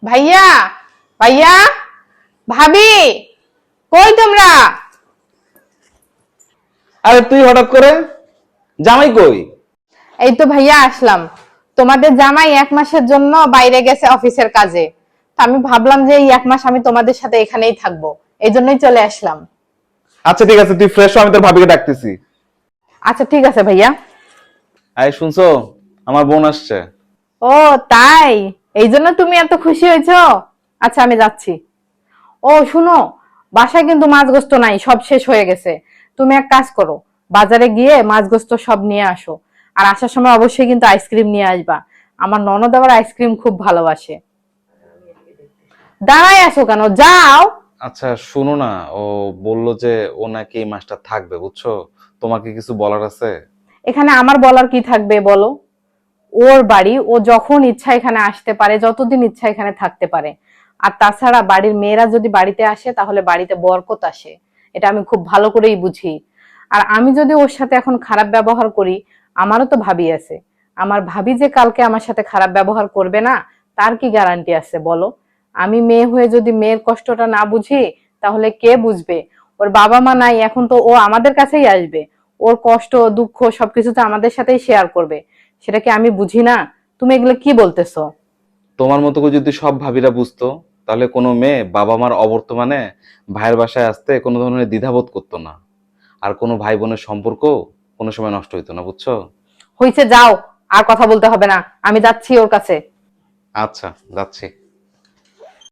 ভাইয়া, ভাইয়া, ভাবি, কই তোমরা? আরে তুই হঠাৎ করে জামাই কই? এই তো ভাইয়া আসলাম। তোমাদের জামাই 1 মাসের জন্য বাইরে গেছে অফিসের কাজে। তো আমি ভাবলাম যে এই 1 মাস আমি তোমাদের সাথে এখানেই থাকবো, এই জন্যই চলে আসলাম। আচ্ছা ঠিক আছে, তুই ফ্রেশ হ, আমি তোর ভাবিকে ডাকতেছি। আচ্ছা ঠিক আছে ভাইয়া। আরে শুনছো, আমার বোন আসছে। ও তাই, এই জন্য তুমি এত খুশি হয়েছো? আচ্ছা আমি যাচ্ছি। ও শুনো, বাসায় কিন্তু মাছ গোস্ত নাই, সব শেষ হয়ে গেছে। তুমি এক কাজ করো, বাজারে গিয়ে মাছ গোস্ত সব নিয়ে আসো। আর আসার সময় অবশ্যই কিন্তু আইসক্রিম নিয়ে আসবা। আমার ননদ আবার আইসক্রিম খুব ভালোবাসে। দাঁড়াই আসো কেন, যাও। আচ্ছা শোনো না, ও বলল যে ও নাকি এই মাসটা থাকবে, বুঝছো? তোমাকে কিছু বলার আছে? এখানে আমার বলার কি থাকবে বলো? ওর বাড়ি, ও যখন ইচ্ছা এখানে আসতে পারে, যতদিন ইচ্ছা এখানে থাকতে পারে। আর তাছাড়া বাড়ির মেয়েরা যদি বাড়িতে আসে তাহলে বাড়িতে বরকত আসে, এটা আমি খুব ভালো করেই বুঝি। আর আমি যদি ওর সাথে এখন খারাপ ব্যবহার করি, আমারও তো ভাবি আছে। আমার ভাবি যে কালকে আমার সাথে খারাপ ব্যবহার করবে না, তার কি গ্যারান্টি আছে বলো? আমি মেয়ে হয়ে যদি মেয়ের কষ্টটা না বুঝি, তাহলে কে বুঝবে? ওর বাবা মা নাই, এখন তো ও আমাদের কাছেই আসবে। ওর কষ্ট দুঃখ সবকিছু তো আমাদের সাথেই শেয়ার করবে। সেটা কি আমি বুঝি না? তুমি এগুলো কি বলতেছো? তোমার মতো করে যদি সব ভাবিরা বুঝতো, তাহলে কোনো মেয়ে বাবা মার অবর্তমানে ভাইয়ের বাসায় আসতে কোনো ধরনের দ্বিধাবোধ করতো না। আর কোনো ভাই বোনের সম্পর্ক কোনো সময় নষ্ট হইতো না, বুঝছো? হইছে, যাও। আর কথা বলতে হবে না, আমি যাচ্ছি ওর কাছে। আচ্ছা, যাচ্ছি।